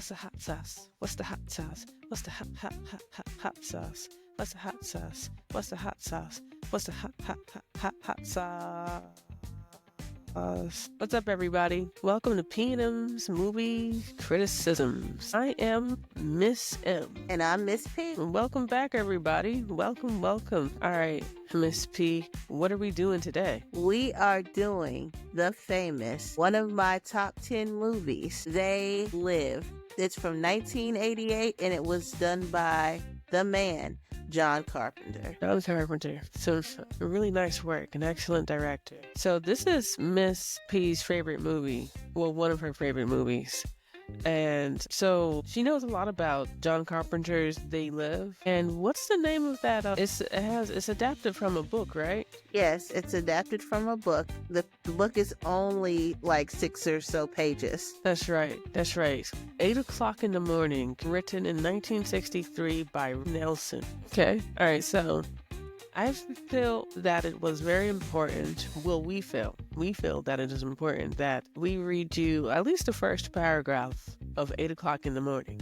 What's the hot sauce? What's the hot sauce? What's the hot sauce? What's the hot sauce? What's the hot sauce? What's the hot sauce? What's up, everybody? Welcome to P&M's Movie Criticisms. I am Miss M. And I'm Miss P. Welcome back, everybody. Welcome. All right, Miss P, what are we doing today? We are doing the famous, one of my top 10 movies, They Live. It's from 1988, and it was done by the man, John Carpenter. John Carpenter. So really nice work, an excellent director. So this is Miss P's favorite movie. Well, one of her favorite movies. And so she knows a lot about John Carpenter's They Live. And what's the name of that? It's adapted from a book, right? Yes, it's adapted from a book. The book is only like 6 or so pages. That's right. 8 o'clock in the morning, written in 1963 by Nelson. Okay. All right. So I feel that it was very important. Well, we feel that it is important that we read you at least the first paragraph of 8 o'clock in the morning.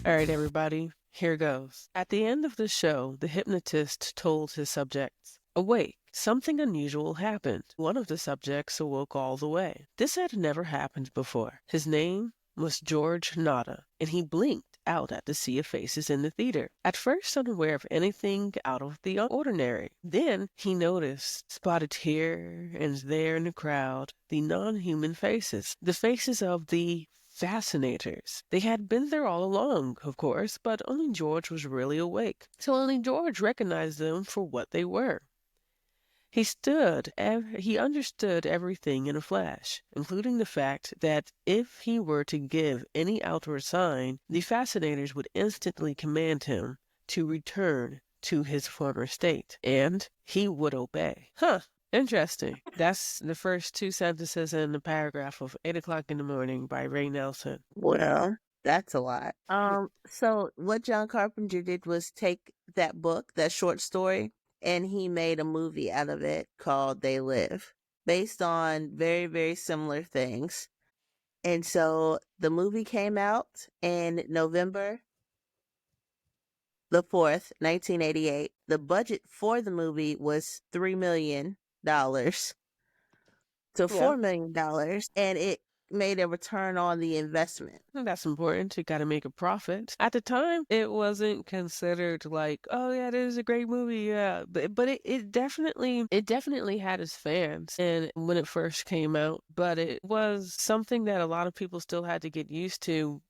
All right, everybody, here goes. At the end of the show, the hypnotist told his subjects, "Awake, something unusual happened." One of the subjects awoke all the way. This had never happened before. His name was George Nada, and he blinked out at the sea of faces in the theater, at first unaware of anything out of the ordinary. Then he noticed, spotted here and there in the crowd, the non-human faces, the faces of the fascinators. They had been there all along, of course, but only George was really awake, so only George recognized them for what they were. He understood everything in a flash, including the fact that if he were to give any outward sign, the fascinators would instantly command him to return to his former state, and he would obey. Interesting. That's the first 2 sentences in the paragraph of 8 o'clock in the morning by Ray Nelson. Well, that's a lot. So what John Carpenter did was take that book, that short story, and he made a movie out of it called They Live, based on very, very similar things. And so the movie came out in November the 4th, 1988. The budget for the movie was $3 million to $4 million, and it made a return on the investment. That's important. You got to make a profit. At the time, it wasn't considered like, oh yeah, this is a great movie, yeah. But it definitely had its fans, and when it first came out, but it was something that a lot of people still had to get used to.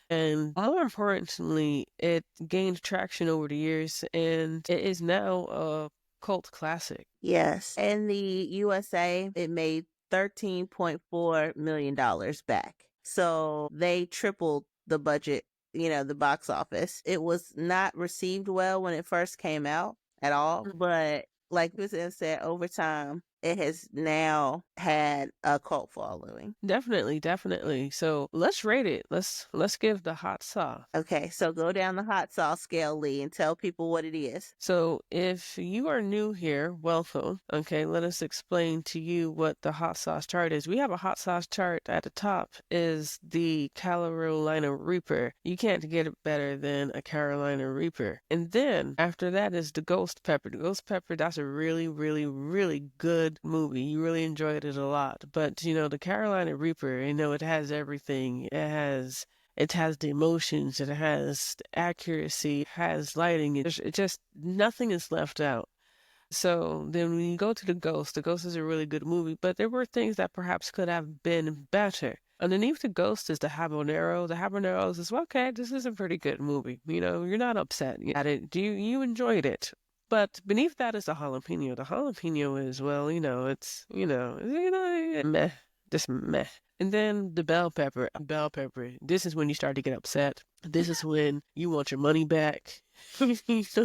And more importantly, it gained traction over the years, and it is now a cult classic. Yes. In the USA, it made $13.4 million back. So they tripled the budget, the box office. It was not received well when it first came out at all. But like Ms. M said, over time, it has now had a cult following. Definitely. So let's rate it. Let's give the hot sauce. Okay, so go down the hot sauce scale, Lee, and tell people what it is. So if you are new here, welcome. Okay, let us explain to you what the hot sauce chart is. We have a hot sauce chart at the top is the Carolina Reaper. You can't get it better than a Carolina Reaper. And then after that is the Ghost Pepper. The Ghost Pepper, that's a really, really, really good movie. You really enjoyed it a lot. But the Carolina Reaper, it has everything. It has the emotions, it has accuracy, it has lighting, it just nothing is left out. So then when you go to the Ghost is a really good movie, but there were things that perhaps could have been better. Underneath the Ghost is the Habanero. The Habanero is, okay, this is a pretty good movie. You're not upset at it. You enjoyed it. But beneath that is the jalapeno. The jalapeno is, it's, meh, just meh. And then the bell pepper. This is when you start to get upset. This is when you want your money back. This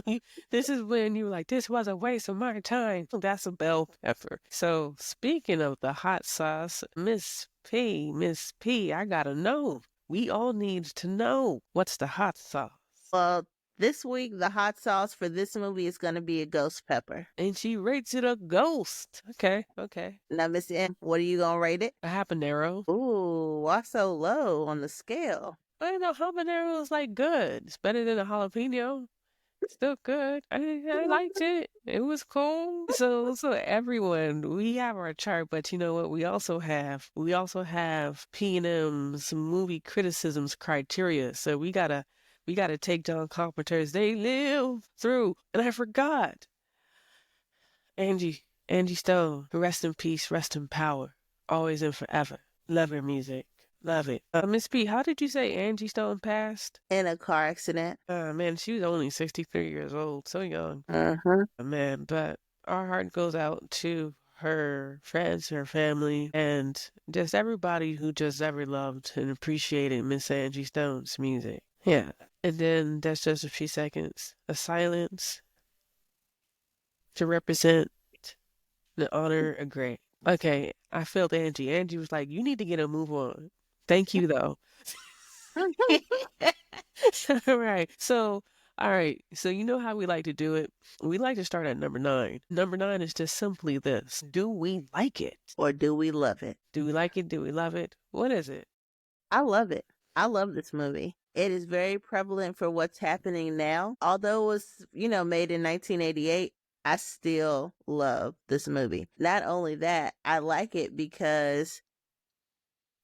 is when you're like, this was a waste of my time. That's a bell pepper. So speaking of the hot sauce, Miss P, I gotta know. We all need to know, what's the hot sauce? Well, This week, the hot sauce for this movie is going to be a ghost pepper. And she rates it a ghost. Okay, okay. Now, Miss M, what are you going to rate it? A habanero. Ooh, why so low on the scale? I know habanero is like good. It's better than a jalapeno. Still good. I liked it. It was cool. So everyone, we have our chart, but you know what? We also have P&M's movie criticisms criteria. So we gotta take John Carpenter's They Live through. And I forgot. Angie Stone, rest in peace, rest in power, always and forever. Love her music. Love it. Miss P, how did you say Angie Stone passed? In a car accident. Man, she was only 63 years old, so young. Uh-huh. Man, but our heart goes out to her friends, her family, and just everybody who just ever loved and appreciated Miss Angie Stone's music. Yeah. And then that's just a few seconds of silence to represent the honor of great. Okay, I felt Angie. Angie was like, "You need to get a move on." Thank you, though. All right. So you know how we like to do it? We like to start at number 9. Number 9 is just simply this. Do we like it? Or do we love it? Do we like it? Do we love it? What is it? I love it. I love this movie. It is very prevalent for what's happening now. Although it was, made in 1988, I still love this movie. Not only that, I like it because,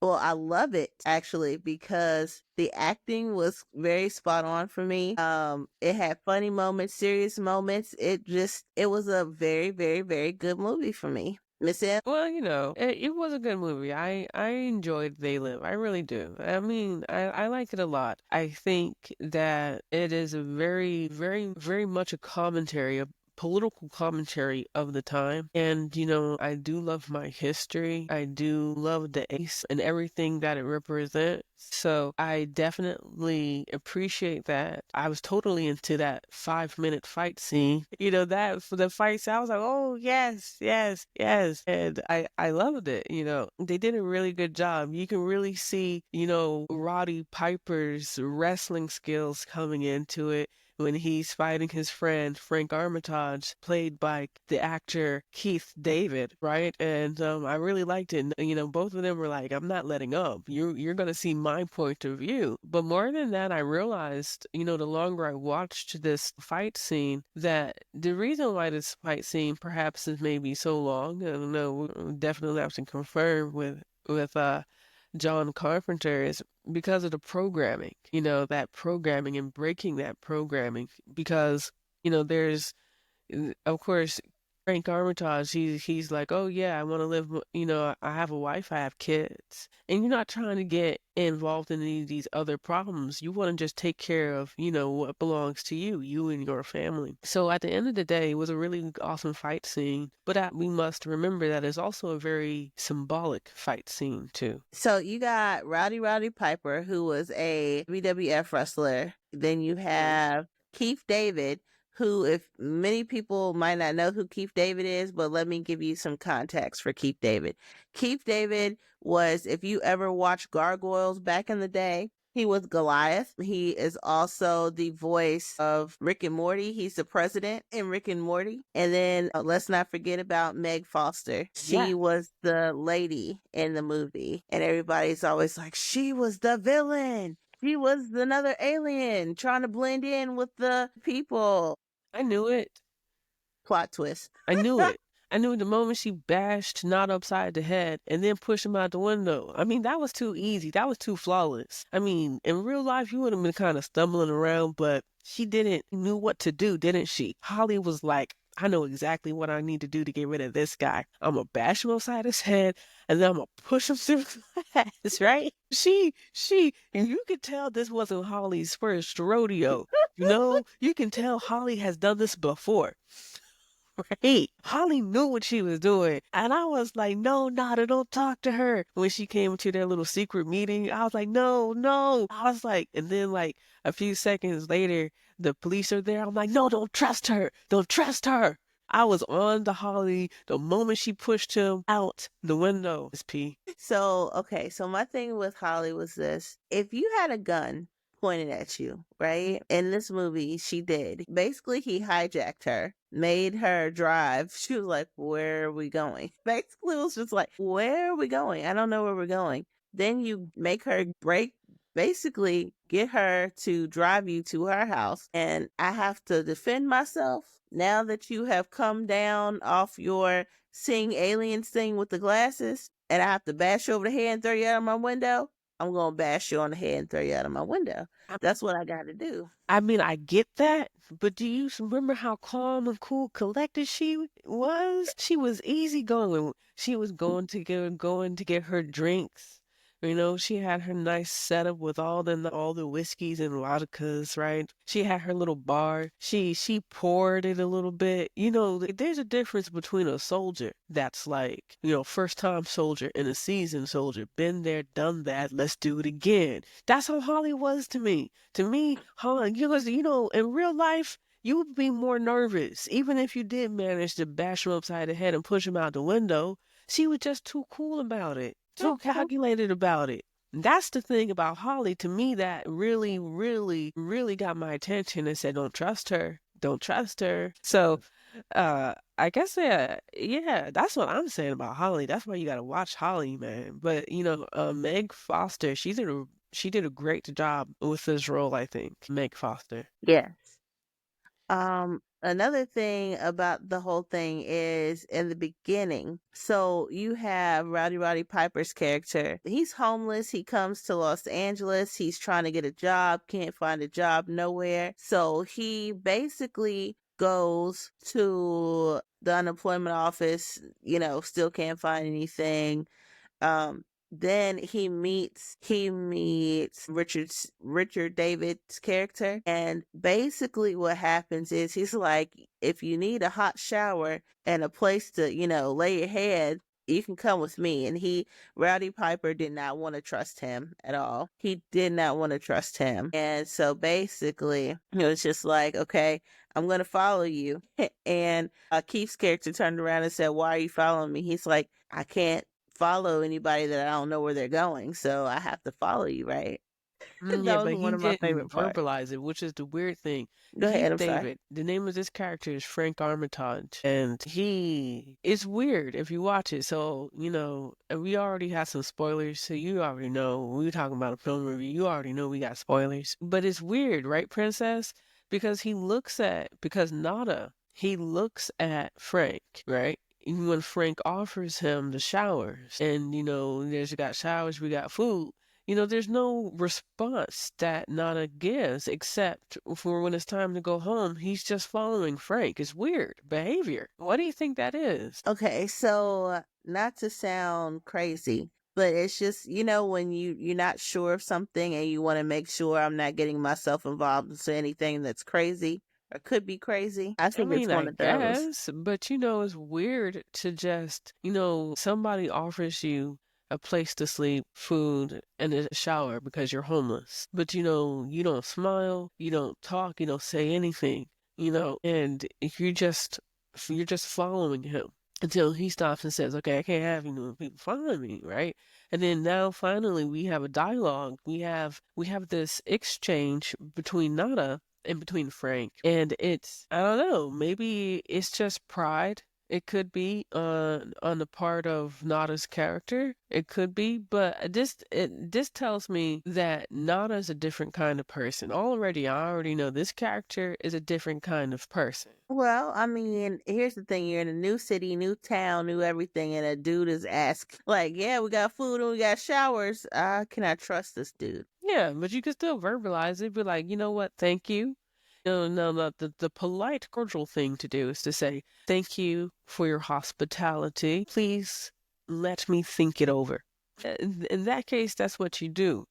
well, I love it actually because the acting was very spot on for me. It had funny moments, serious moments. It was a very, very, very good movie for me. Miss M? Well, it was a good movie. I enjoyed They Live. I really do. I mean, I like it a lot. I think that it is a very, very, very much a commentary, a political commentary of the time. And, I do love my history. I do love the ace and everything that it represents. So I definitely appreciate that. I was totally into that 5-minute fight scene. That for the fight scene, I was like, oh yes, yes, yes. And I loved it. They did a really good job. You can really see, Roddy Piper's wrestling skills coming into it when he's fighting his friend Frank Armitage, played by the actor Keith David, right? And I really liked it. Both of them were like, "I'm not letting up. You're gonna see my point of view." But more than that, I realized, the longer I watched this fight scene, that the reason why this fight scene perhaps is maybe so long, I don't know, we'll definitely have to confirm with John Carpenter is because of the programming, that programming and breaking that programming. Because, there's, of course, Frank Armitage, he's like, oh yeah, I want to live, I have a wife, I have kids. And you're not trying to get involved in any of these other problems. You want to just take care of, what belongs to you and your family. So at the end of the day, it was a really awesome fight scene. But we must remember that it's also a very symbolic fight scene too. So you got Roddy Piper, who was a WWF wrestler. Then you have Keith David, who, if many people might not know who Keith David is, but let me give you some context for Keith David. Keith David was, if you ever watched Gargoyles back in the day, he was Goliath. He is also the voice of Rick and Morty. He's the president in Rick and Morty. And then let's not forget about Meg Foster. She was the lady in the movie. And everybody's always like, she was the villain. She was another alien trying to blend in with the people. I knew it. Plot twist. I knew it. I knew the moment she bashed Not upside the head and then pushed him out the window. I mean, that was too easy. That was too flawless. I mean, in real life, you would have been kind of stumbling around, but she knew what to do, didn't she? Holly was like, I know exactly what I need to do to get rid of this guy. I'm going to bash him upside his head, and then I'm going to push him through glass, right? And you could tell this wasn't Holly's first rodeo. You can tell Holly has done this before. Right. Holly knew what she was doing. And I was like, no, Nada, don't talk to her. When she came to their little secret meeting, I was like, no, no. I was like, and then like a few seconds later, the police are there. I'm like, no, don't trust her. Don't trust her. I was on to Holly the moment she pushed him out the window. Miss P. So, okay. So my thing with Holly was this. If you had a gun, pointed at you, right? In this movie, she did. Basically, he hijacked her, made her drive. She was like, "Where are we going?" Basically, it was just like, "Where are we going? I don't know where we're going." Then you make her break, basically, get her to drive you to her house. And I have to defend myself now that you have come down off your seeing aliens thing with the glasses, and I have to bash you over the head and throw you out of my window. I'm gonna bash you on the head and throw you out of my window. That's what I got to do. I mean, I get that, but do you remember how calm and cool, collected she was? She was easygoing. She was going to get her drinks. You know, she had her nice setup with all the whiskeys and vodkas, right? She had her little bar. She poured it a little bit. You know, there's a difference between a soldier that's like, you know, first time soldier and a seasoned soldier. Been there, done that. Let's do it again. That's how Holly was to me. To me, Holland, you know, in real life, you would be more nervous. Even if you did manage to bash him upside the head and push him out the window, she was just too cool about it, too Mhm. calculated about it. That's the thing about Holly to me that really, really, really got my attention and said, don't trust her. Don't trust her. So, I guess, yeah, that's what I'm saying about Holly. That's why you gotta watch Holly, man. But, you know, Meg Foster, she did a great job with this role, I think. Meg Foster. Yes. Another thing about the whole thing is in the beginning. So you have Roddy Piper's character. He's homeless. He comes to Los Angeles. He's trying to get a job, can't find a job nowhere. So he basically goes to the unemployment office, you know, still can't find anything. Um, then he meets Richard David's character, and basically what happens is he's like, if you need a hot shower and a place to, you know, lay your head, you can come with me. And Rowdy Piper did not want to trust him at all. He did not want to trust him. And so basically, it was just like, okay, I'm going to follow you. And Keith's character turned around and said, "Why are you following me?" He's like, "I can't follow anybody that I don't know where they're going, so I have to follow you, right?" Yeah, That was but one he of my didn't favorite parts. verbalize it, which is the weird thing. Go Keith ahead, I'm sorry. David, the name of this character is Frank Armitage, and it's weird if you watch it. So, you know, and we already had some spoilers, so you already know we were talking about a film review. You already know we got spoilers. But it's weird, right, Princess? Because Nada, he looks at Frank, right? Even when Frank offers him the showers, and you know, there's got showers, we got food, you know, there's no response that Nana gives except for when it's time to go home. He's just following Frank. It's weird behavior. What do you think that is? Okay, so not to sound crazy, but it's just, you know, when you're not sure of something and you want to make sure I'm not getting myself involved into anything that's crazy or could be crazy. I I think it's mean, one I of those. guess, but you know, it's weird to just, you know, somebody offers you a place to sleep, food, and a shower because you're homeless. But you know, you don't smile, you don't talk, you don't say anything, you know, and you're just following him until he stops and says, "Okay, I can't have you doing people following me," right? And then now finally we have a dialogue. We have this exchange between Nada in between Frank. And it's, I don't know, maybe it's just pride. It could be on the part of Nada's character. It could be, but this tells me that Nada's a different kind of person. I already know this character is a different kind of person. Well, I mean, here's the thing. You're in a new city, new town, new everything, and a dude is asked, like, yeah, we got food and we got showers. Can I trust this dude? Yeah, but you can still verbalize it. Be like, you know what? Thank you. No, no, no. The polite, cordial thing to do is to say, thank you for your hospitality. Please let me think it over. In that case, that's what you do.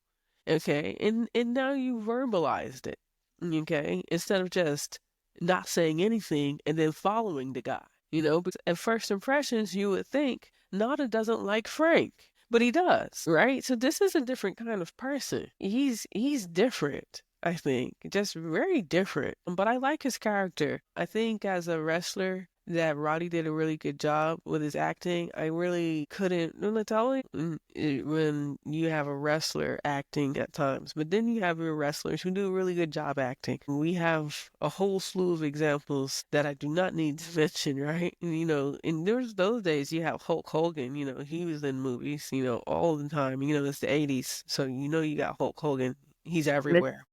Okay. And now you verbalized it. Okay. Instead of just not saying anything and then following the guy. You know, because at first impressions, you would think Nada doesn't like Frank, but he does, right? So this is a different kind of person. He's different, I think, just very different. But I like his character. I think as a wrestler, that Roddy did a really good job with his acting. I really couldn't really tell it when you have a wrestler acting at times, but then you have your wrestlers who do a really good job acting. We have a whole slew of examples that I do not need to mention, right? And, in those days you have Hulk Hogan, he was in movies, all the time. It's the 80s, so you got Hulk Hogan. He's everywhere.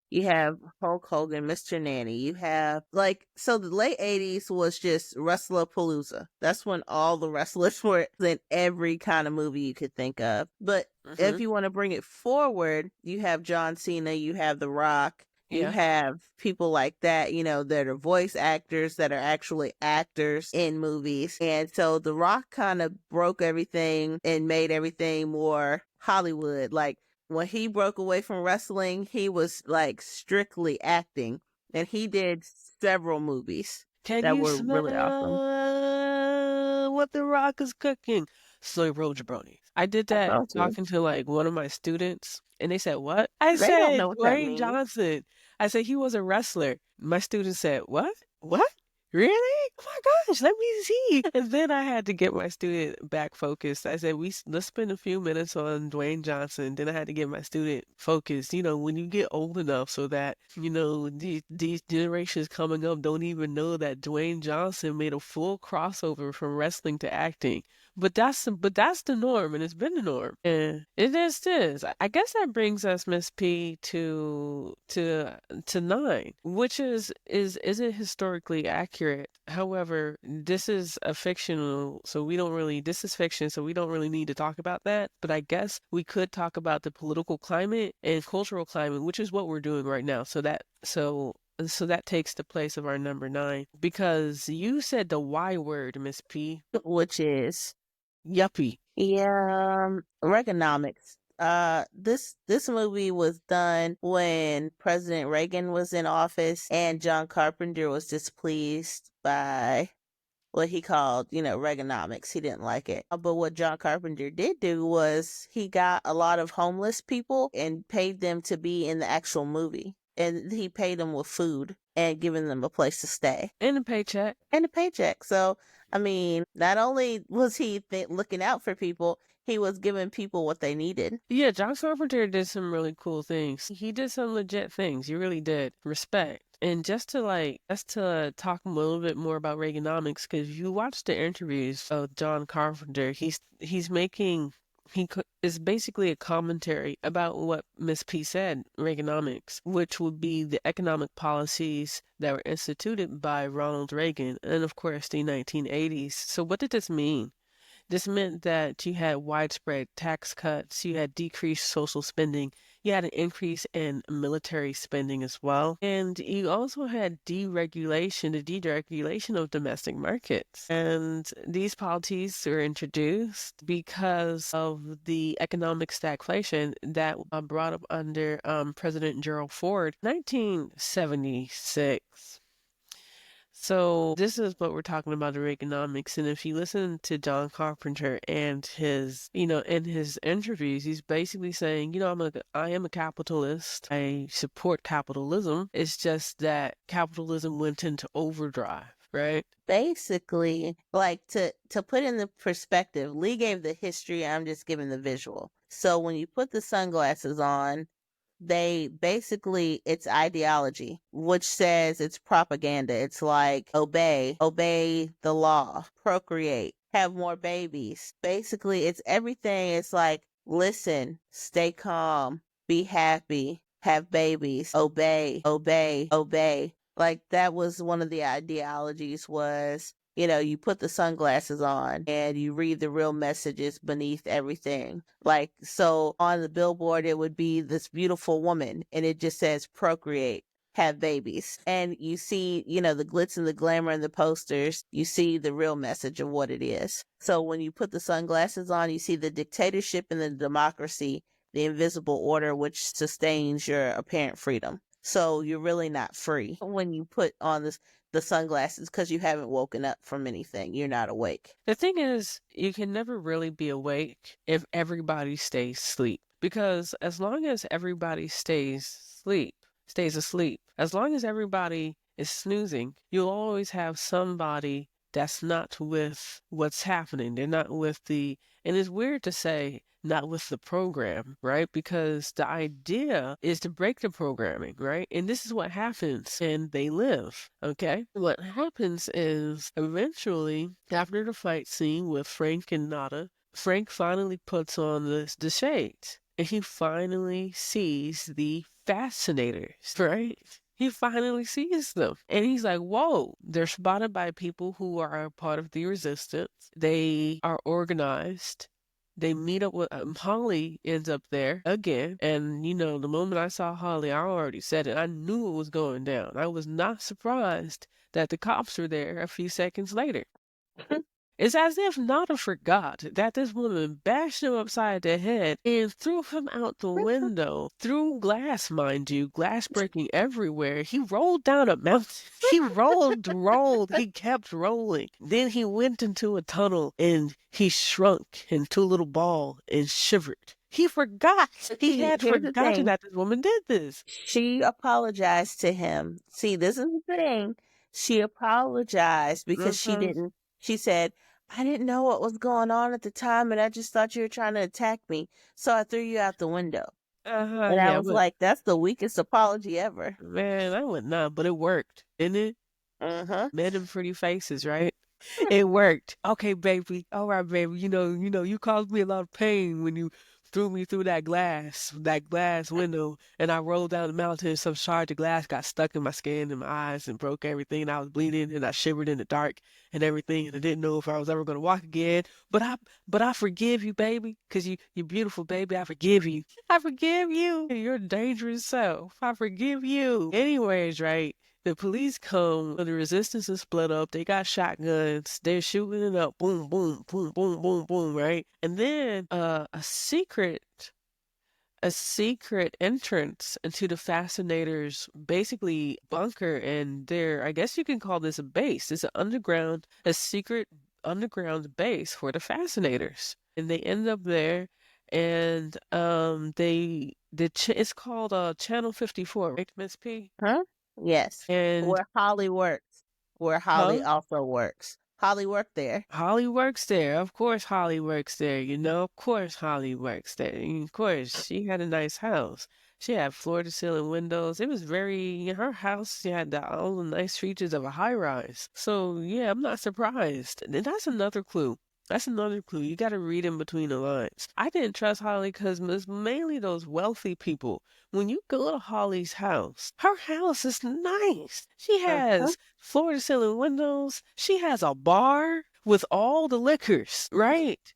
You have Hulk Hogan, Mr. Nanny. You have so the late 80s was just Wrestlepalooza. That's when all the wrestlers were in every kind of movie you could think of. But if Hmm. you want to bring it forward, you have John Cena, you have The Rock, you Yeah. have people like that, that are voice actors that are actually actors in movies. And so The Rock kind of broke everything and made everything more Hollywood. Like when he broke away from wrestling, he was like strictly acting, and he did several movies Can that you were really awesome. smell what the rock is cooking? Soy roll jabroni. I did I that felt you. talking to like one of my students, and they said, "What?" I They don't said, know what that "Dwayne means. Johnson." I said he was a wrestler. My student said, "What? What? Really? Oh my gosh, let me see." And then I had to get my student back focused. I said, let's spend a few minutes on Dwayne Johnson." Then I had to get my student focused, when you get old enough so that, these generations coming up don't even know that Dwayne Johnson made a full crossover from wrestling to acting. But that's the norm, and it's been the norm. And it is this. I guess that brings us, Miss P, to nine, which isn't historically accurate. However, this is a fictional, so we don't really this is fiction, so we don't really need to talk about that. But I guess we could talk about the political climate and cultural climate, which is what we're doing right now. So that takes the place of our number nine, because you said the Y word, Miss P. Which is Yuppie. Reaganomics. This movie was done when President Reagan was in office, and John Carpenter was displeased by what he called, Reaganomics. He didn't like it. But what John Carpenter did do was he got a lot of homeless people and paid them to be in the actual movie. And he paid them with food and giving them a place to stay And a paycheck. and a paycheck. So, I mean, not only was he looking out for people, he was giving people what they needed. Yeah, John Carpenter did some really cool things. He did some legit things. He really did. Respect. And just to talk a little bit more about Reaganomics, because you watch the interviews of John Carpenter, he's making is basically a commentary about what Miss P said, Reaganomics, which would be the economic policies that were instituted by Ronald Reagan and of course the 1980s. So what did this mean? This meant that you had widespread tax cuts, you had decreased social spending, you had an increase in military spending as well, and you also had the deregulation of domestic markets. And these policies were introduced because of the economic stagflation that brought up under President Gerald Ford in 1976. So this is what we're talking about in Reaganomics. And if you listen to John Carpenter and in his interviews, he's basically saying, I am a capitalist. I support capitalism. It's just that capitalism went into overdrive, right? Basically, like to put in the perspective, Lee gave the history, I'm just giving the visual. So when you put the sunglasses on, they basically it's ideology, which says it's propaganda. It's like obey the law, procreate, have more babies. Basically, it's everything. It's like listen, stay calm, be happy, have babies, obey. Like that was one of the ideologies was you put the sunglasses on and you read the real messages beneath everything. Like, so on the billboard, it would be this beautiful woman and it just says procreate, have babies. And you see, the glitz and the glamour in the posters, you see the real message of what it is. So when you put the sunglasses on, you see the dictatorship and the democracy, the invisible order, which sustains your apparent freedom. So you're really not free when you put on the sunglasses because you haven't woken up from anything. You're not awake. The thing is, you can never really be awake if everybody stays asleep. Because as long as everybody stays asleep, as long as everybody is snoozing, you'll always have somebody that's not with what's happening. They're not with the, and it's weird to say not with the program, right? Because the idea is to break the programming, right? And this is what happens and They Live, okay? What happens is eventually, after the fight scene with Frank and Nada, Frank finally puts on the shades and he finally sees the fascinators, right? He finally sees them. And he's like, whoa, they're spotted by people who are a part of the resistance. They are organized. They meet up with Holly ends up there again. And, the moment I saw Holly, I already said it. I knew it was going down. I was not surprised that the cops were there a few seconds later. It's as if Nada forgot that this woman bashed him upside the head and threw him out the window, through glass, mind you, glass breaking everywhere. He rolled down a mountain. He rolled, he kept rolling. Then he went into a tunnel and he shrunk into a little ball and shivered. He forgot. He had Here's the forgotten thing. that this woman did this. She apologized to him. See, this is the thing. She apologized because Uh-huh. she said, I didn't know what was going on at the time and I just thought you were trying to attack me. So I threw you out the window. And I Yeah, was but like, that's the weakest apology ever. man, I would not, but it worked, didn't it? Uh-huh. Men in pretty faces, right? It worked. Okay, baby. All right, baby. You caused me a lot of pain when you threw me through that glass window, and I rolled down the mountain. Some shard of glass got stuck in my skin and my eyes and broke everything. And I was bleeding, and I shivered in the dark and everything, and I didn't know if I was ever gonna walk again. But I forgive you, baby, 'cause you're beautiful, baby. I forgive you. I forgive you. You're dangerous self. I forgive you. Anyways, right? The police come, the resistance is split up, they got shotguns, they're shooting it up, boom, boom, boom, boom, boom, boom, right? And then a secret entrance into the Fascinator's basically bunker and their, I guess you can call this a base. It's a secret underground base for the Fascinators. And they end up there and it's called Channel 54, right, Miss P? Huh? Yes. And Where Holly works. Where Holly huh? also works. Holly worked there. Holly works there. Of course Holly works there, Of course Holly works there. And of course, she had a nice house. She had floor to ceiling windows. It was her house, she had all the nice features of a high rise. So yeah, I'm not surprised. And that's another clue. That's another clue. You got to read in between the lines. I didn't trust Holly because it's mainly those wealthy people. When you go to Holly's house, her house is nice. She Uh-huh. has floor to ceiling windows. She has a bar with all the liquors, right?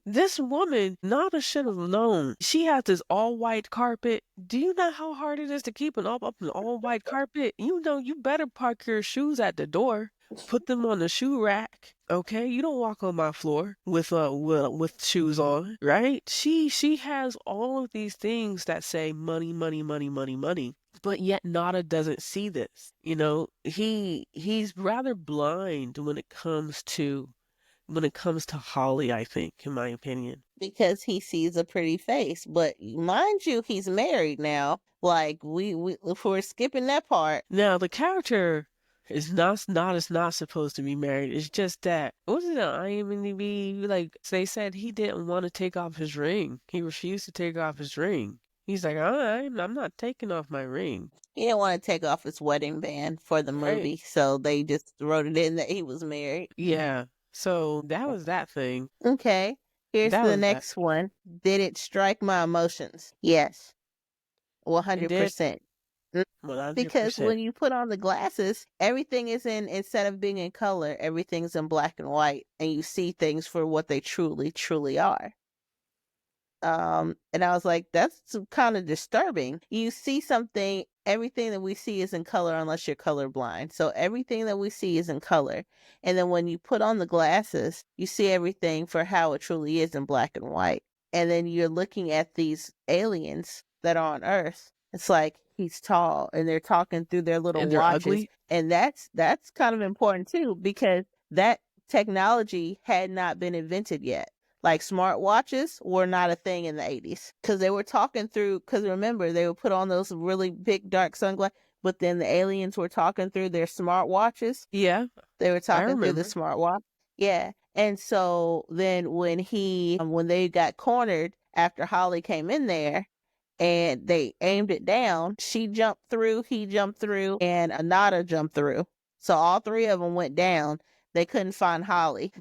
This woman, Nada should have known. She has this all white carpet. Do you know how hard it is to keep up an all white carpet? You better park your shoes at the door. Put them on the shoe rack, okay? You don't walk on my floor with shoes on, right? She has all of these things that say money, money, money, money, money. But yet Nada doesn't see this. He's rather blind when it comes to Holly, I think, in my opinion. Because he sees a pretty face. But mind you, he's married now. Like we if we're skipping that part. Now the character is not supposed to be married. It's just that what is it on IMDb? Like they said he didn't want to take off his ring. He refused to take off his ring. He's like, I'm not taking off my ring. He didn't want to take off his wedding band for the Right. movie, so they just wrote it in that he was married. Yeah. So that was that thing. Okay. Here's That the was that. next one. Did it strike my emotions? Yes. It did 100%. Because 100%. when you put on the glasses, everything is instead of being in color, everything's in black and white, and you see things for what they truly, truly are. And I was like, that's kind of disturbing. You see something, everything that we see is in color unless you're colorblind. So everything that we see is in color. And then when you put on the glasses, you see everything for how it truly is in black and white. And then you're looking at these aliens that are on Earth. It's like he's tall and they're talking through their little And they're watches. ugly. And that's kind of important too, because that technology had not been invented yet. Like smartwatches were not a thing in the 80s because they were talking through, because remember, they would put on those really big dark sunglasses. but then the aliens were talking through their smartwatches. Yeah, They were I talking through the remember. smartwatch. Yeah. And so then when they got cornered after Holly came in there and they aimed it down, she jumped through, he jumped through, and Anada jumped through. So all three of them went down. They couldn't find Holly.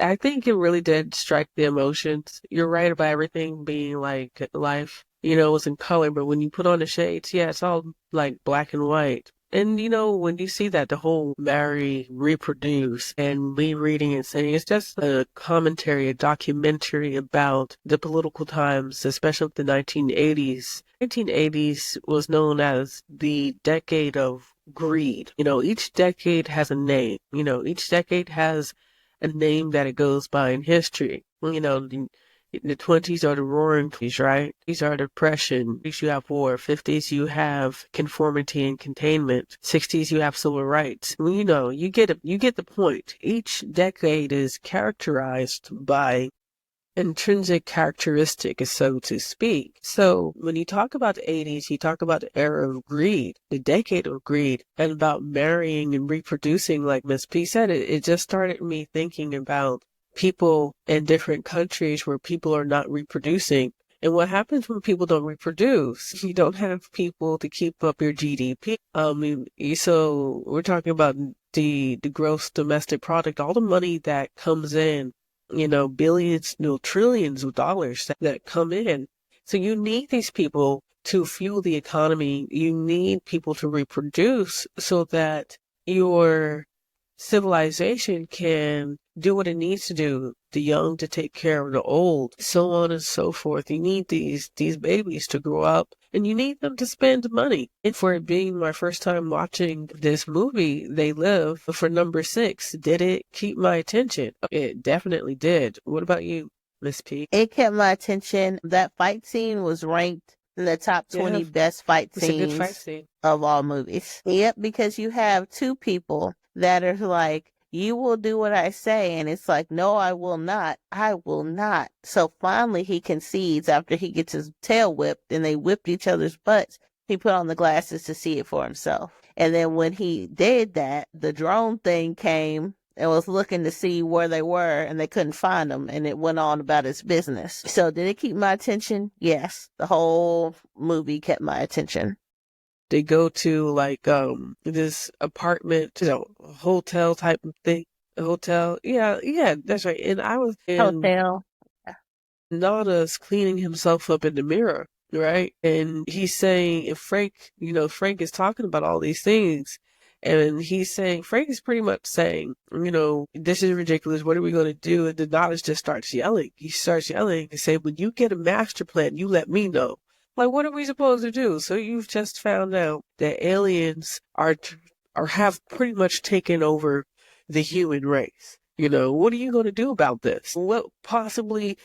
I think it really did strike the emotions. You're right about everything being like life, was in color, but when you put on the shades, yeah, it's all like black and white. And when you see that the whole marry, reproduce, and me reading and saying it's just a commentary, a documentary about the political times, especially the 1980s. 1980s was known as the decade of greed. Each decade has a name. Each decade has a name that it goes by in history. The 20s are the roaring 20s, right? These are depression. 40s you have war. 50s you have conformity and containment. 60s you have civil rights. Well, you get the point. Each decade is characterized by intrinsic characteristic, so to speak. So when you talk about the 80s, you talk about the era of greed, the decade of greed, and about marrying and reproducing, like Miss P said, it just started me thinking about people in different countries where people are not reproducing. And what happens when people don't reproduce? You don't have people to keep up your GDP. So we're talking about the gross domestic product, all the money that comes in, billions, no, trillions of dollars that come in. So you need these people to fuel the economy. You need people to reproduce so that your civilization can do what it needs to do. The young to take care of the old, so on and so forth. You need these babies to grow up and you need them to spend money. And for it being my first time watching this movie, They Live, for number 6, did it keep my attention? It definitely did. What about you, Miss P? It kept my attention. That fight scene was ranked in the top Yeah, 20 best fight it's a good fight scenes scene. of all movies. Yep, because you have two people that are like, you will do what I say. And it's like, no, I will not. I will not. So finally he concedes after he gets his tail whipped and they whipped each other's butts. He put on the glasses to see it for himself. And then when he did that, the drone thing came and was looking to see where they were and they couldn't find them and it went on about its business. So did it keep my attention? Yes. The whole movie kept my attention. They go to like this apartment, hotel type of thing. A hotel. Yeah, yeah, that's right. And I was in Hotel. Nada's cleaning himself up in the mirror, right? And he's saying, if Frank, Frank is talking about all these things, and he's saying, Frank is pretty much saying, this is ridiculous. What are we going to do? And then Nada just starts yelling. He starts yelling and say, when you get a master plan, you let me know. Like, what are we supposed to do? So you've just found out that aliens are have pretty much taken over the human race. What are you going to do about this? What possibly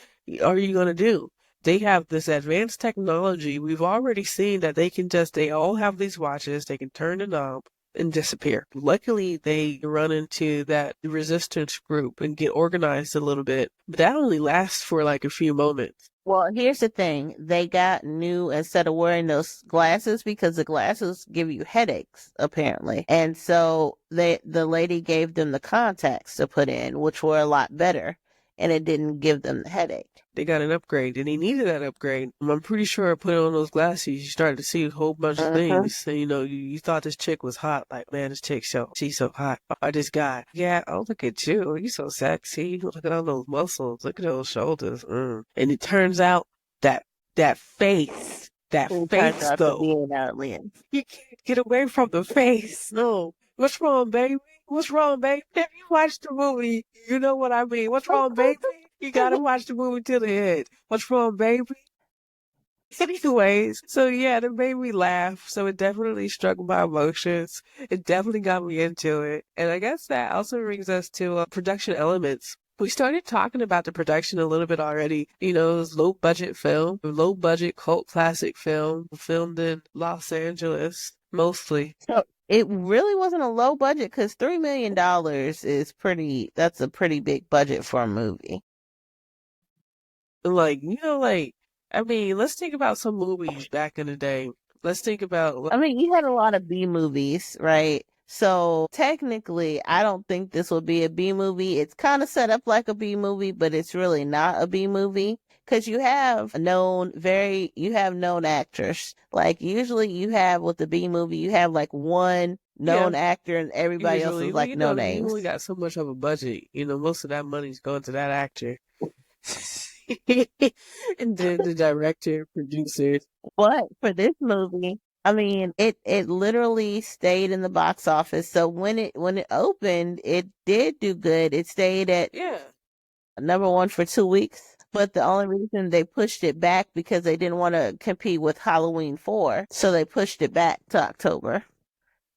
are you going to do? They have this advanced technology. We've already seen that they all have these watches. They can turn the knob and disappear. Luckily, they run into that resistance group and get organized a little bit. But that only lasts for like a few moments. Well, here's the thing. They got new instead of wearing those glasses because the glasses give you headaches, apparently. And so the lady gave them the contacts to put in, which were a lot better, and it didn't give them the headache. They got an upgrade, and he needed that upgrade. I'm pretty sure putting on those glasses, you started to see a whole bunch of Mm-hmm. things. And, you thought this chick was hot. Like, man, this chick, she's so hot. Or this guy. Yeah, oh, look at you. You're so sexy. Look at all those muscles. Look at those shoulders. And it turns out that that It turns face, out to be though, an alien. you can't get away from the face. No. What's wrong, baby? What's wrong, baby? If you watched the movie, you know what I mean. What's wrong, baby? You gotta watch the movie till the end. What's wrong, baby? Anyways, so yeah, it made me laugh. So it definitely struck my emotions. It definitely got me into it. And I guess that also brings us to production elements. We started talking about the production a little bit already. It was low budget film, low budget cult classic film, filmed in Los Angeles mostly. So it really wasn't a low budget because $3 million is that's a pretty big budget for a movie. Like, I mean, let's think about some movies back in the day. Let's think about. I mean, you had a lot of B movies, right? So technically, I don't think this will be a B movie. It's kind of set up like a B movie, but it's really not a B movie because you have known actors. Like usually you have with the B movie, you have like one Yeah, known actor and everybody else is usually, well, like no you only names. got so much of a budget. Most of that money's going to that actor. And then the director, producers. But for this movie, I mean, it literally stayed in the box office. So when it opened, it did do good. It stayed at Yeah, number one for 2 weeks. But the only reason they pushed it back because they didn't want to compete with Halloween 4. So they pushed it back to October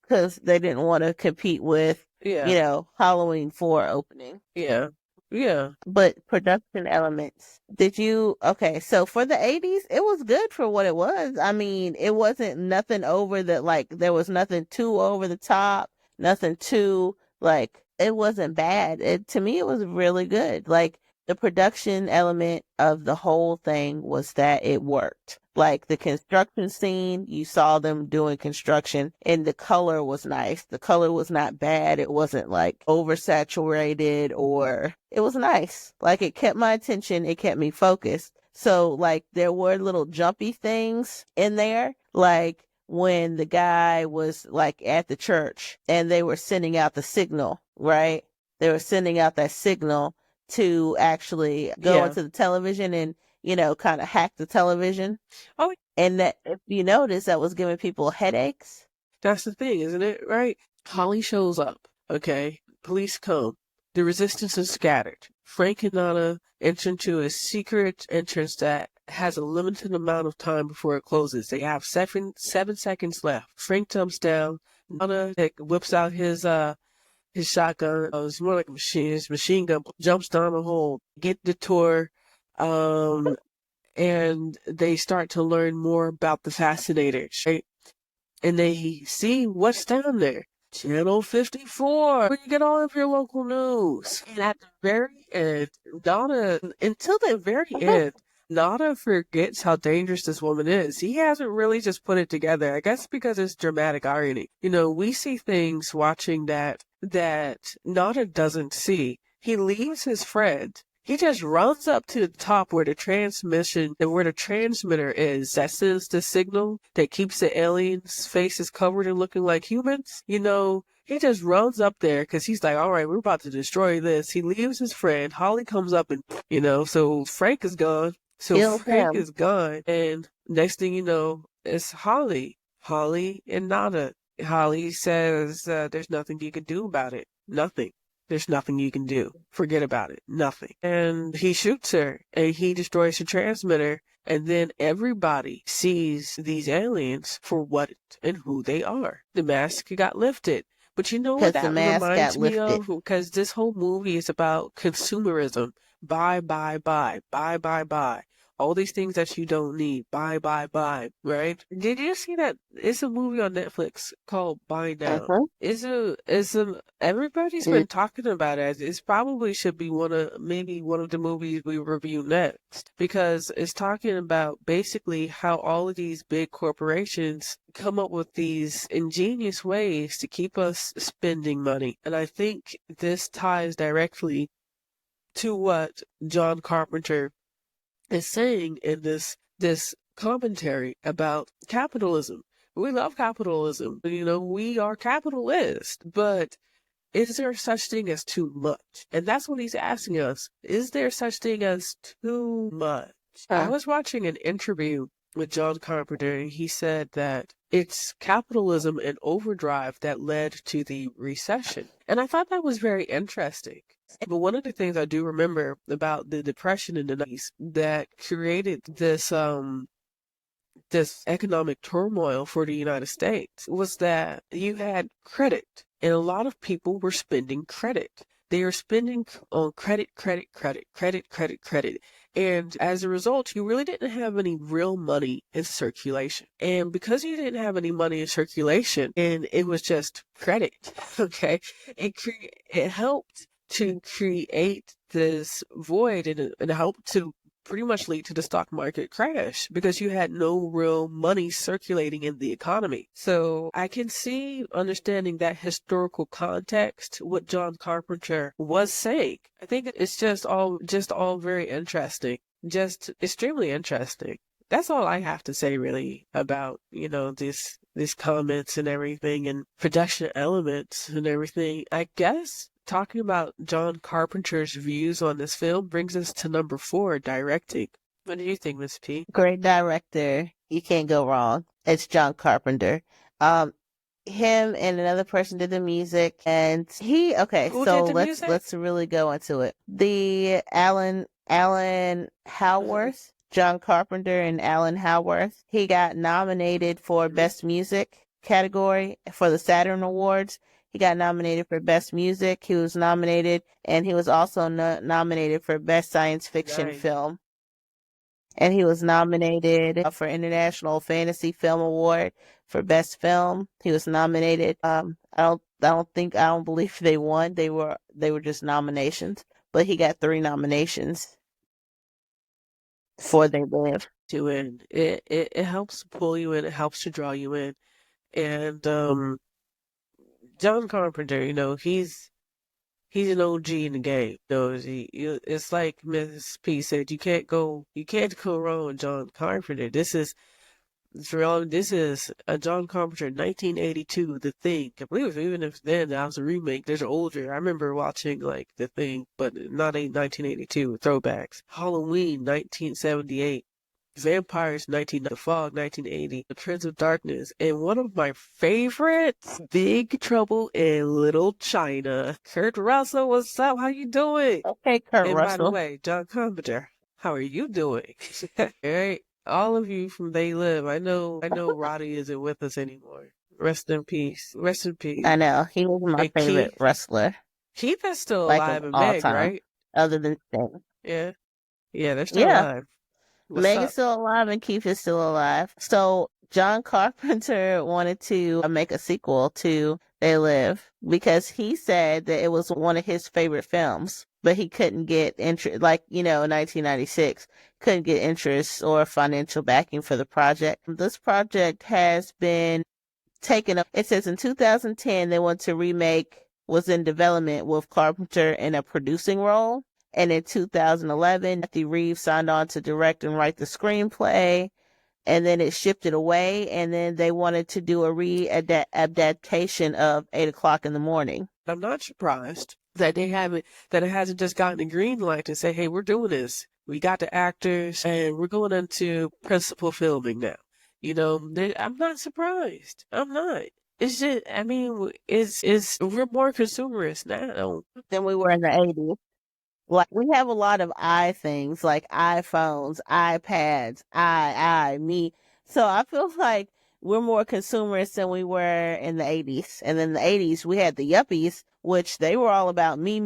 because they didn't want to compete with, yeah, Halloween 4 opening. yeah, yeah, But production elements. Okay, so for the 80s, it was good for what it was. I mean, it wasn't nothing over that, like, there was nothing too over the top, nothing too, like, it wasn't bad. To me, it was really good. Like, the production element of the whole thing was that it worked. Like the construction scene, you saw them doing construction and the color was nice. The color was not bad. It wasn't like oversaturated or it was nice. Like it kept my attention. It kept me focused. So like there were little jumpy things in there. Like when the guy was like at the church and they were sending out the signal, right? They were sending out that signal to actually go yeah. into the television and kind of hack the television. Oh, And that, if you notice, that was giving people headaches. that's the thing, isn't it? Right? Holly shows up. Okay, police come. The resistance is scattered. Frank and Nana enter into a secret entrance that has a limited amount of time before it closes. They have 7 seconds left. Frank jumps down. Nana whips out his shotgun. It's more like a machine. His machine gun jumps down the hole. Get the tour. Um, and they start to learn more about the fascinators, right? And they see what's down there. Channel 54, where you get all of your local news. And at the very end, until the very end, Nada forgets how dangerous this woman is. He hasn't really just put it together. I guess because it's dramatic irony. We see things watching that Nada doesn't see. He leaves his friend. He just runs up to the top where the transmitter is that sends the signal that keeps the aliens' faces covered and looking like humans. He just runs up there because he's like, all right, we're about to destroy this. He leaves his friend. Holly comes up and, so Frank is gone. So Kills Frank him is gone. And next thing you know, it's Holly. Holly and Nada. Holly says, there's nothing you can do about it. Nothing. There's nothing you can do. Forget about it. Nothing. And he shoots her and he destroys the transmitter. And then everybody sees these aliens for what and who they are. The mask got lifted. But you know what because the that mask got reminds me lifted. of? Because this whole movie is about consumerism. Buy, buy, buy, buy, buy, buy. All these things that you don't need. Buy, buy, buy. Right? Did you see that? It's a movie on Netflix called Buy Now. Uh-huh. Everybody's been talking about it. It probably should be maybe one of the movies we review next because it's talking about basically how all of these big corporations come up with these ingenious ways to keep us spending money. And I think this ties directly to what John Carpenter is saying in this commentary about capitalism. We love capitalism. We are capitalists, but is there such thing as too much? And that's what he's asking us. Is there such thing as too much? I was watching an interview with John Carpenter, and he said that it's capitalism and overdrive that led to the recession. And I thought that was very interesting. But one of the things I do remember about the Depression in the 90s that created this economic turmoil for the United States was that you had credit, and a lot of people were spending credit. They are spending on credit, credit, credit, credit, credit, credit. And as a result, you really didn't have any real money in circulation. And because you didn't have any money in circulation and it was just credit, okay, it helped to create this void and helped to pretty much lead to the stock market crash because you had no real money circulating in the economy. So I can see understanding that historical context, what John Carpenter was saying. I think it's just all very interesting. Just extremely interesting. That's all I have to say really about, these comments and everything and production elements and everything. I guess talking about John Carpenter's views on this film brings us to number 4, directing. What do you think, Miss P? Great director. You can't go wrong. It's John Carpenter. Him and another person did the music, and Who so did the music? let's really go into it. The Alan Howarth, John Carpenter and Alan Howarth. He got nominated for Best Music category for the Saturn Awards. He got nominated for Best Music. He was nominated, and he was also nominated for Best Science Fiction Nice. Film. And he was nominated for International Fantasy Film Award for Best Film. He was nominated. I don't believe they won. They were just nominations, but he got 3 nominations for They Live. To in. It helps pull you in, it helps to draw you in. And John Carpenter, he's an OG in the game. It's like Miss P said, you can't go wrong with John Carpenter. This is a John Carpenter 1982, The Thing. I believe even if then that was a remake, there's older. I remember watching like The Thing, but not a 1982 throwbacks. Halloween 1978. Vampires 1990, The Fog 1980, The Prince of Darkness, and one of my favorites, Big Trouble in Little China. Kurt Russell, what's up? How you doing? Okay, Kurt And by the Russell. way, John Carpenter, how are you doing? All right, all of you from They Live. I know Roddy isn't with us anymore. Rest in peace. Rest in peace. I know he was my And favorite Keith, wrestler, Keith is still like alive of and all Meg, time, right? other than Sting. Yeah, yeah, they're still Yeah, alive. What's Meg is up? still alive and Keith is still alive. So John Carpenter wanted to make a sequel to They Live because he said that it was one of his favorite films, but he couldn't get interest, in 1996, couldn't get interest or financial backing for the project. This project has been taken up. It says in 2010, they want to remake was in development with Carpenter in a producing role. And in 2011, Matthew Reeves signed on to direct and write the screenplay. And then it shifted away. And then they wanted to do a re-adaptation of 8 o'clock in the morning. I'm not surprised that it hasn't just gotten a green light to say, hey, we're doing this. We got the actors and we're going into principal filming now. I'm not surprised. I'm not. It's just, I mean, we're more consumerist now. Than we were in the 80s. Like we have a lot of I things like iPhones, iPads, me. So I feel like we're more consumerist than we were in the 80s. And in the 80s, we had the yuppies, which they were all about me,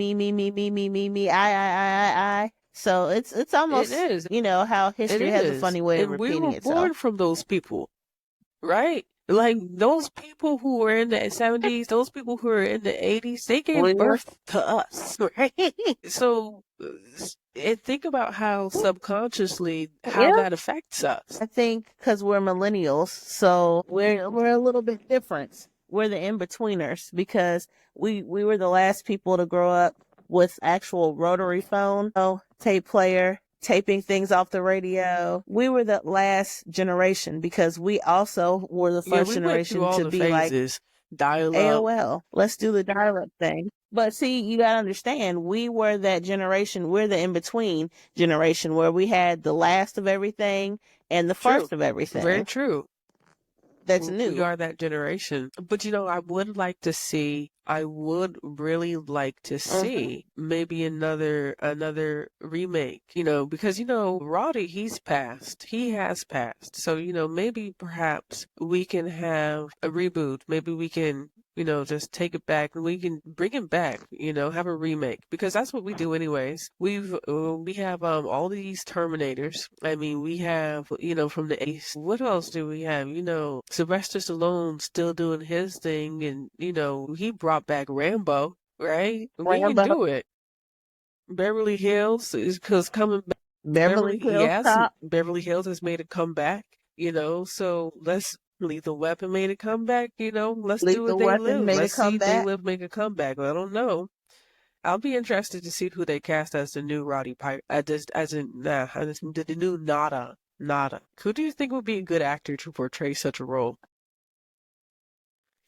I. So it's almost, It is. how It history has a is. funny way of And we repeating were itself. born from those people, right? Like those people who were in the 70s, those people who were in the 80s, they gave birth to us, right? So, and think about how subconsciously how Yeah. that affects us. I think because we're millennials, so we're a little bit different. We're the in-betweeners because we were the last people to grow up with actual rotary phone, tape player, taping things off the radio. We were the last generation because we also were the Yeah, first we went through generation all to the be like phases. Dial up. AOL. Let's do the dial-up thing. But see, you gotta understand, we were that generation, we're the in-between generation where we had the last of everything and the True. first of Very everything. true. That's We new. are that generation. But I would really like to see maybe another remake, because Roddy, he has passed. So, maybe perhaps we can have a reboot. Maybe we can just take it back and we can bring it back, have a remake because that's what we do anyways. We have all these Terminators. I mean, we have, from the 80s. What else do we have? Sylvester Stallone still doing his thing and, he brought back Rambo, right? We can Rambo. do it. Beverly Hills is coming back. Beverly Hills Cop. Beverly Hills has made a comeback, so Lethal Weapon made a comeback, let's do what Lethal They Weapon Live. made a Let's see They comeback. Live make a comeback. I don't know. I'll be interested to see who they cast as the new Roddy Piper, as the new Nada. Nada. Who do you think would be a good actor to portray such a role?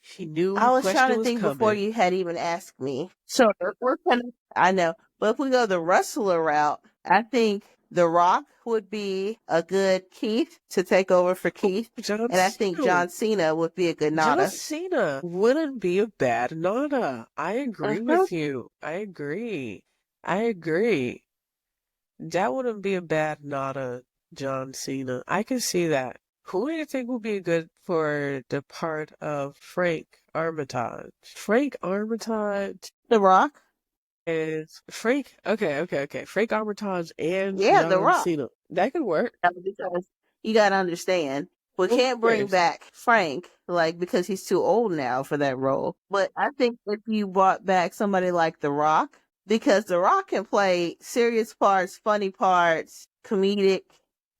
She knew I the was trying question to was think before coming. you had even asked me. So if we're gonna, I know, but if we go the wrestler route, I think The Rock would be a good Keith to take over for Oh, Keith, and I think No, John Cena would be a good John Nada. Cena wouldn't be a bad Nada. I agree Uh-huh. with you. I agree. I agree. That wouldn't be a bad Nada, John Cena. I can see that. Who do you think would be good for the part of Frank Armitage? Frank Armitage The Rock. is Frank. Okay. Frank Armitage and Yeah, The John Rock. Cena. That could work. Because you gotta understand, we Of can't bring course. back Frank, like, because he's too old now for that role. But I think if you brought back somebody like The Rock, because The Rock can play serious parts, funny parts, comedic.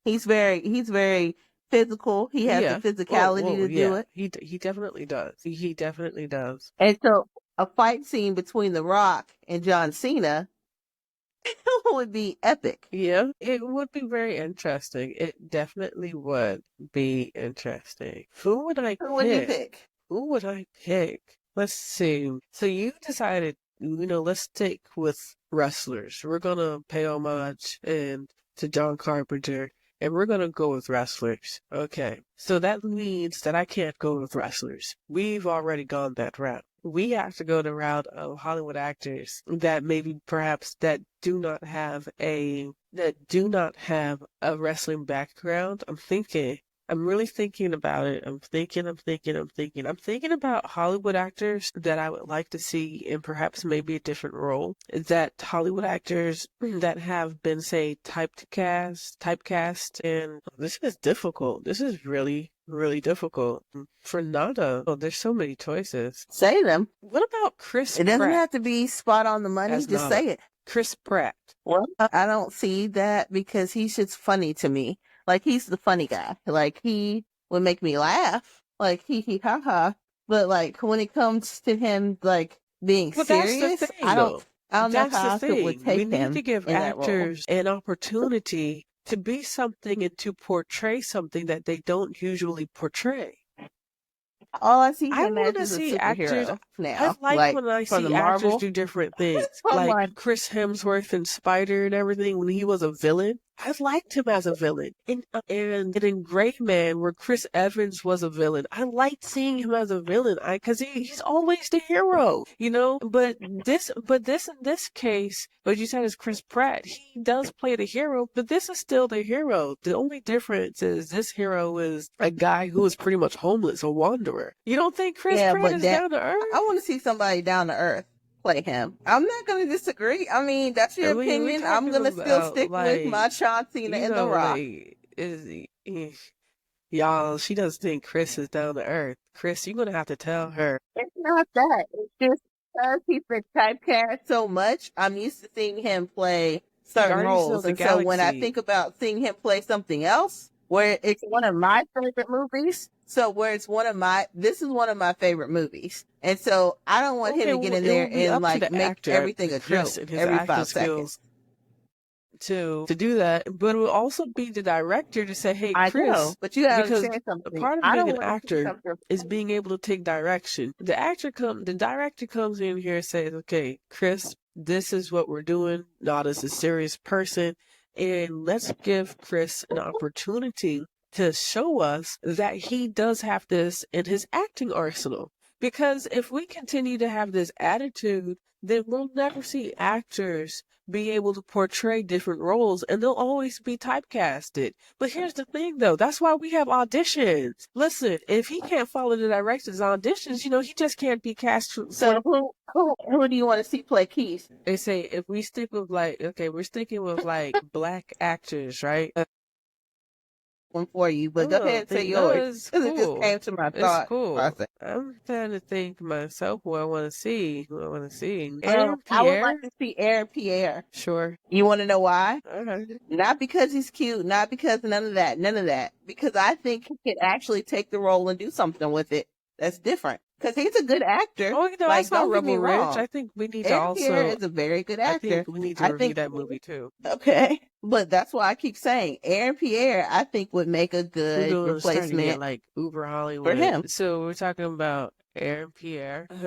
He's very physical. He has the Yeah. Whoa, physicality whoa, to do yeah. it. He definitely does. He definitely does. And so a fight scene between The Rock and John Cena would be epic. Yeah, it would be very interesting. It definitely would be interesting. Who would I Who would you pick? pick? Who would I pick? Let's see. So you decided, let's stick with wrestlers. We're gonna pay homage and to John Carpenter, and we're gonna go with wrestlers. Okay. So that means that I can't go with wrestlers. We've already gone that route. We have to go the route of Hollywood actors that maybe perhaps that do not have a wrestling background. I'm really thinking about it. I'm thinking about Hollywood actors that I would like to see in perhaps maybe a different role. That Hollywood actors that have been, say, typecast, and this is difficult. This is really, really difficult. For Nada, oh, there's so many choices. Say them. What about Chris It doesn't Pratt have to be spot on the money. as Just Nada? say it. Chris Pratt. Well, I don't see that because he's just funny to me. Like he's the funny guy. Like he would make me laugh. Like hee hee ha ha. But like when it comes to him like being Well, that's the serious, thing, though. I don't know That's the how I would thing. We take need to him give in that role. actors an opportunity to be something and to portray something that they don't usually portray. All I see I him want as to is a see actors. superhero I now. like Like when I from the see actors Marvel. do different things, I'm like like, Chris Hemsworth and Spider and everything when he was a villain. I liked him as a villain. And in Gray Man, where Chris Evans was a villain, I liked seeing him as a villain. Because he's always the hero, But in this case, what you said is Chris Pratt. He does play the hero, but this is still the hero. The only difference is this hero is a guy who is pretty much homeless, a wanderer. You don't think Chris yeah, Pratt but is down to I earth? want to see somebody down to earth play him. I'm not going to disagree. I mean, that's I your mean, we're opinion. I'm talking going to still about stick with my like, John Cena and The Rock. y'all, she doesn't think Chris is down to earth. Chris, you're gonna have to tell her. It's not that. It's just because he's been typecast so much, I'm used to seeing him play certain Guardians of roles. the And so when I Galaxy. think about seeing him play something else, where it's one of my favorite movies, this is one of my favorite movies. And so I don't want him Okay, to get well, in it there will be and up to like the make actor, everything a Chris, joke and his every acting 5 seconds. skills to do that, but it will also be the director to say, "Hey, I know, Chris," but you gotta because understand a something. part of I being don't an want to see actor something is funny. being able to take direction. The director comes in here and says, "Okay, Chris, this is what we're doing. Not as a serious person, and let's give Chris an opportunity to show us that he does have this in his acting arsenal." Because if we continue to have this attitude, then we'll never see actors be able to portray different roles and they'll always be typecasted. But here's the thing though, that's why we have auditions. Listen, if he can't follow the director's auditions, he just can't be cast for So who do you want to see play Keith? they say if we stick with like okay, we're sticking with like black actors, right? one for you, but go ahead Oh, and say no, yours it's because it just cool. came to my It's thought cool. process. I'm trying to think myself what I want to see. What I want to see. Aaron I would like Pierre? to see Aaron Pierre. Sure. You want to know why? Okay. Not because he's cute, not because none of that, none of that. Because I think he could actually take the role and do something with it that's different. Because he's a good actor. Oh, you know, I Like, saw don't get me Rebel Ridge. wrong. I think we need to Aaron Pierre also, is a very good I actor. think we need to I review think, that movie too. okay. But that's why I keep saying Aaron Pierre, I think, would make a We're good going to start to get replacement like Uber for Hollywood. him. So we're talking about Aaron Pierre. What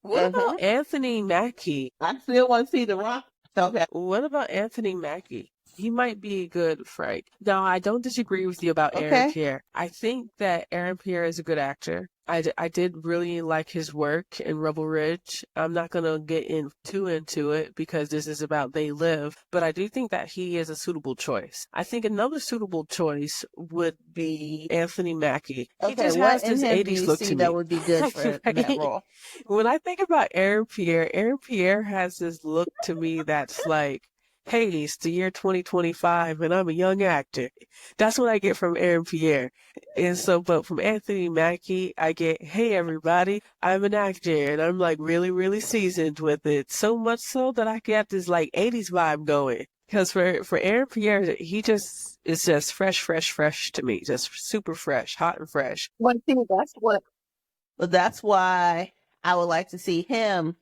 Mm-hmm. about Anthony Mackie? I still want to see The Rock. Okay. What about Anthony Mackie? He might be good Frank. Now, I don't disagree with you about Aaron Okay. Pierre. I think that Aaron Pierre is a good actor. I did really like his work in Rebel Ridge. I'm not going to get too into it because this is about They Live, but I do think that he is a suitable choice. I think another suitable choice would be Anthony Mackie. He Okay. just What has in this him do 80s you look see to that me. would be good for that Right? role? When I think about Aaron Pierre has this look to me that's like, hey, it's the year 2025 and I'm a young actor. That's what I get from Aaron Pierre. And so, but from Anthony Mackie, I get, hey, everybody, I'm an actor and I'm like really, really seasoned with it. So much so that I get this like 80s vibe going. Because for Aaron Pierre, he just is just fresh, fresh, fresh to me. Just super fresh, hot and fresh. One thing that's what. But that's why I would like to see him.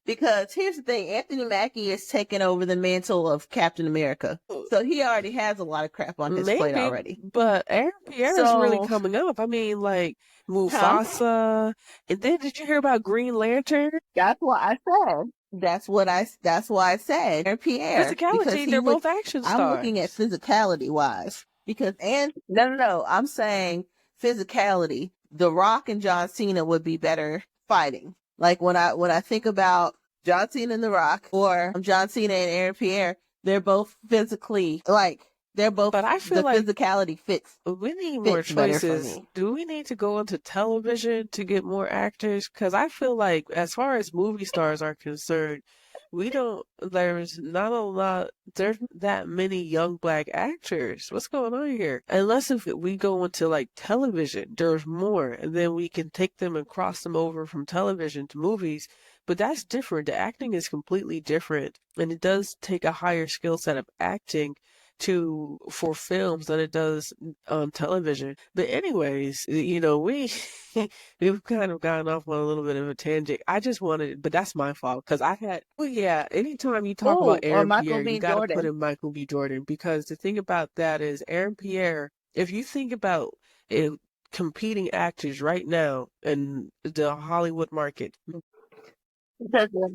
Because here's the thing, Anthony Mackie is taking over the mantle of Captain America. So he already has a lot of crap on his plate Maybe, already. but Aaron Pierre is really So, coming up. I mean, like huh? Mufasa, and then did you hear about Green Lantern? That's what I said. That's why I said Aaron Pierre. Because Physicality, he they're would both action I'm looking at stars. physicality wise. Because and no, I'm saying physicality. The Rock and John Cena would be better fighting. Like when I think about John Cena and The Rock or John Cena and Aaron Pierre, they're both physically like they're both But I feel the like physicality we need more fits better for choices. me. Do we need to go into television to get more actors? Because I feel like, as far as movie stars are concerned, there's not a lot, there's not that many young black actors. What's going on here? Unless if we go into like television, there's more, and then we can take them and cross them over from television to movies. But that's different. The acting is completely different, and it does take a higher skill set of acting to for films than it does on television. But anyways, we've kind of gotten off on a little bit of a tangent. I just wanted, but that's my fault because well, yeah, anytime you talk about Oh, or Aaron Michael Pierre, you B. got to put Jordan. in Michael B. Jordan because the thing about that is Aaron Pierre, if you think about it, competing actors right now in the Hollywood market.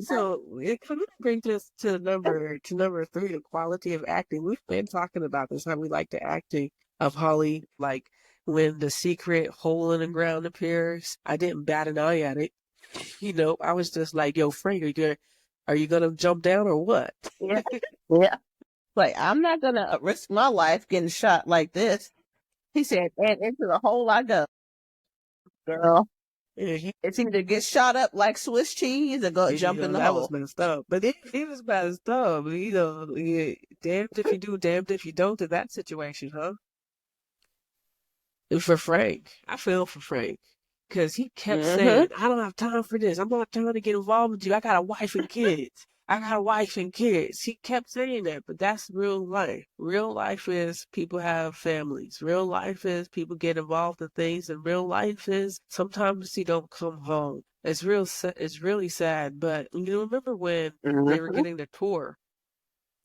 So it kind of brings us to number three, the quality of acting. We've been talking about this, how we like the acting of Holly, like when the secret hole in the ground appears. I didn't bat an eye at it. I was just like, yo, Frank, are you gonna jump down or what? Yeah. Yeah. Like, I'm not gonna risk my life getting shot like this. He said, and into the hole I go, girl. Yeah, he, It's either get shot up like Swiss cheese or go jump in the that was hole. messed up. But it was messed up. Yeah, damned if you do, damned if you don't in that situation, huh? And for Frank, I feel for Frank because he kept Mm-hmm. saying, I don't have time for this. I'm not trying to get involved with you. I got a wife and kids. I got a wife and kids. He kept saying that, but that's real life. Real life is people have families. Real life is people get involved in things, and real life is sometimes you don't come home. It's really sad. But you remember when they were Mm-hmm. getting the tour,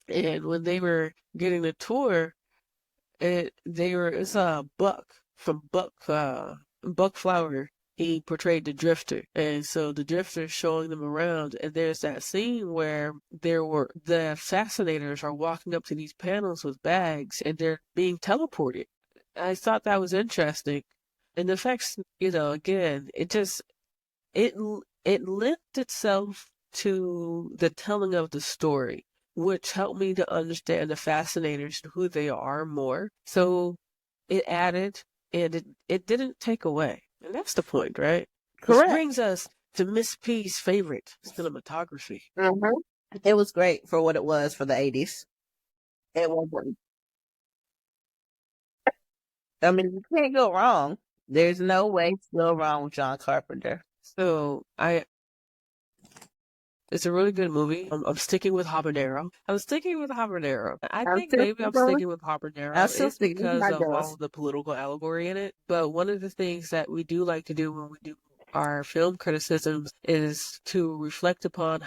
and when they were getting the tour, it's a Buck from Buck Flower. He portrayed the Drifter, and so the Drifter's showing them around. And there's that scene where the assassinators are walking up to these panels with bags, and they're being teleported. I thought that was interesting, and the effects, again, it it lent itself to the telling of the story, which helped me to understand the fascinators and who they are more. So it added and it didn't take away. And that's the point, right? Which Correct. brings us to Miss P's favorite cinematography. Mm-hmm. It was great for what it was for the 80s. It was. I mean, you can't go wrong. There's no way to go wrong with John Carpenter. So it's a really good movie. I'm sticking with habanero. I'm sticking with habanero. I I'm think still maybe I'm going. sticking with I'm habanero. still It's sticking with because my of girls. all of the political allegory in it. But one of the things that we do like to do when we do our film criticisms is to reflect upon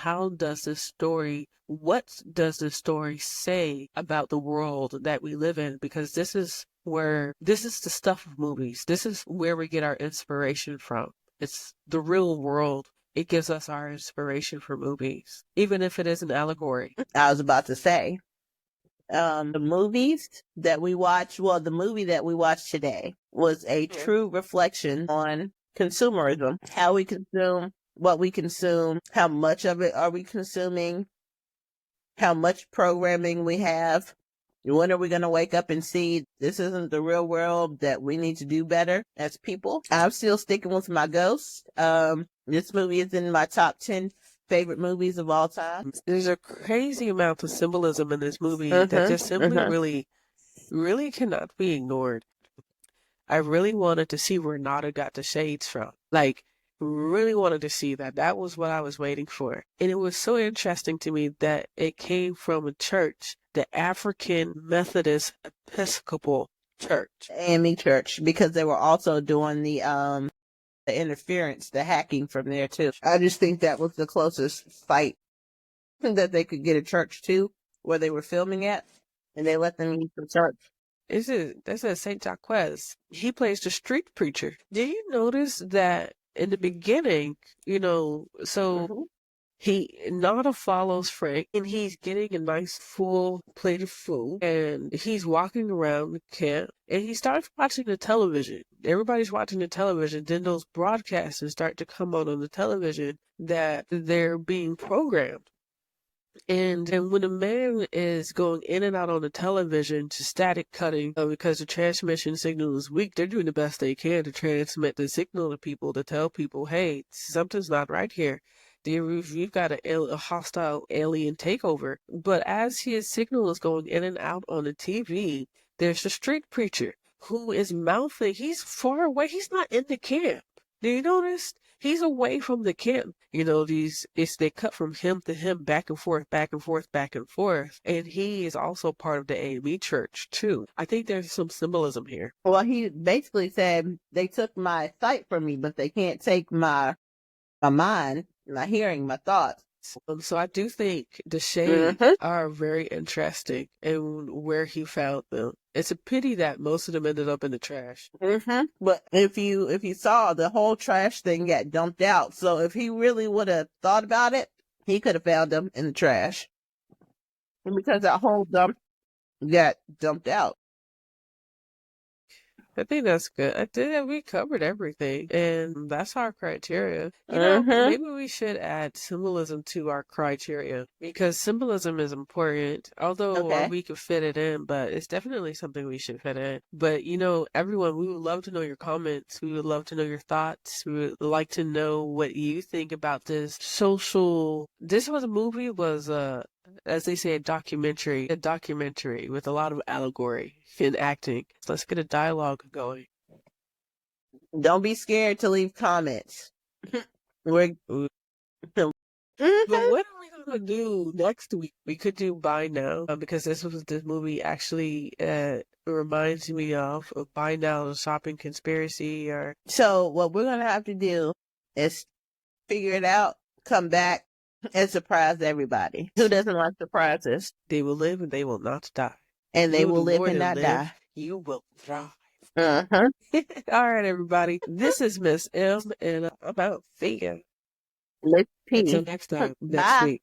what does this story say about the world that we live in? Because this is the stuff of movies. This is where we get our inspiration from. It's the real world. It gives us our inspiration for movies, even if it is an allegory. I was about to say, the movies that we watch, well, the movie that we watched today was a true reflection on consumerism, how we consume, what we consume, how much of it are we consuming, how much programming we have. When are we going to wake up and see this isn't the real world, that we need to do better as people? I'm still sticking with my ghosts. This movie is in my top 10 favorite movies of all time. There's a crazy amount of symbolism in this movie that just simply really cannot be ignored. I really wanted to see where Nada got the shades from. Like, really wanted to see that. That was what I was waiting for. And it was so interesting to me that it came from a church, the African Methodist Episcopal Church. AME Church, because they were also doing the interference, the hacking from there too. I just think that was the closest fight that they could get a church to where they were filming at, and they let them use the church. That's a Saint Jacques. He plays the street preacher. Did you notice that in the beginning, Nada follows Frank and he's getting a nice full plate of food and he's walking around the camp and he starts watching the television. Everybody's watching the television. Then those broadcasters start to come on the television that they're being programmed. And when a man is going in and out on the television to static cutting because the transmission signal is weak, they're doing the best they can to transmit the signal to people to tell people, hey, something's not right here. You've got a hostile alien takeover. But as his signal is going in and out on the TV, there's a street preacher who is mouthing. He's far away. He's not in the camp. Do you notice? He's away from the camp. They cut from him to him, back and forth, back and forth, back and forth. And he is also part of the AME church too. I think there's some symbolism here. Well, he basically said they took my sight from me, but they can't take my mind, my hearing, my thoughts. So I do think the shades are very interesting and where he found them. It's a pity that most of them ended up in the trash. But if you saw, the whole trash thing got dumped out. So if he really would have thought about it, he could have found them in the trash. And because that whole dump got dumped out. I think that's good. I think that we covered everything, and that's our criteria. Maybe we should add symbolism to our criteria because symbolism is important. Although we could fit it in, but it's definitely something we should fit in. But everyone, we would love to know your comments. We would love to know your thoughts. We would like to know what you think about this social. This was a movie was as they say, a documentary with a lot of allegory in acting. So let's get a dialogue going. Don't be scared to leave comments. But what are we gonna do next week? We could do Buy Now because this movie actually reminds me of Buy Now, the shopping conspiracy. So what we're gonna have to do is figure it out, come back, and surprise everybody. Who doesn't like surprises? They will live and they will not die. And they will live and not die. You will thrive. All right, everybody. This is Miss M, and I'm out. See ya. Let's see. Until next time, next week.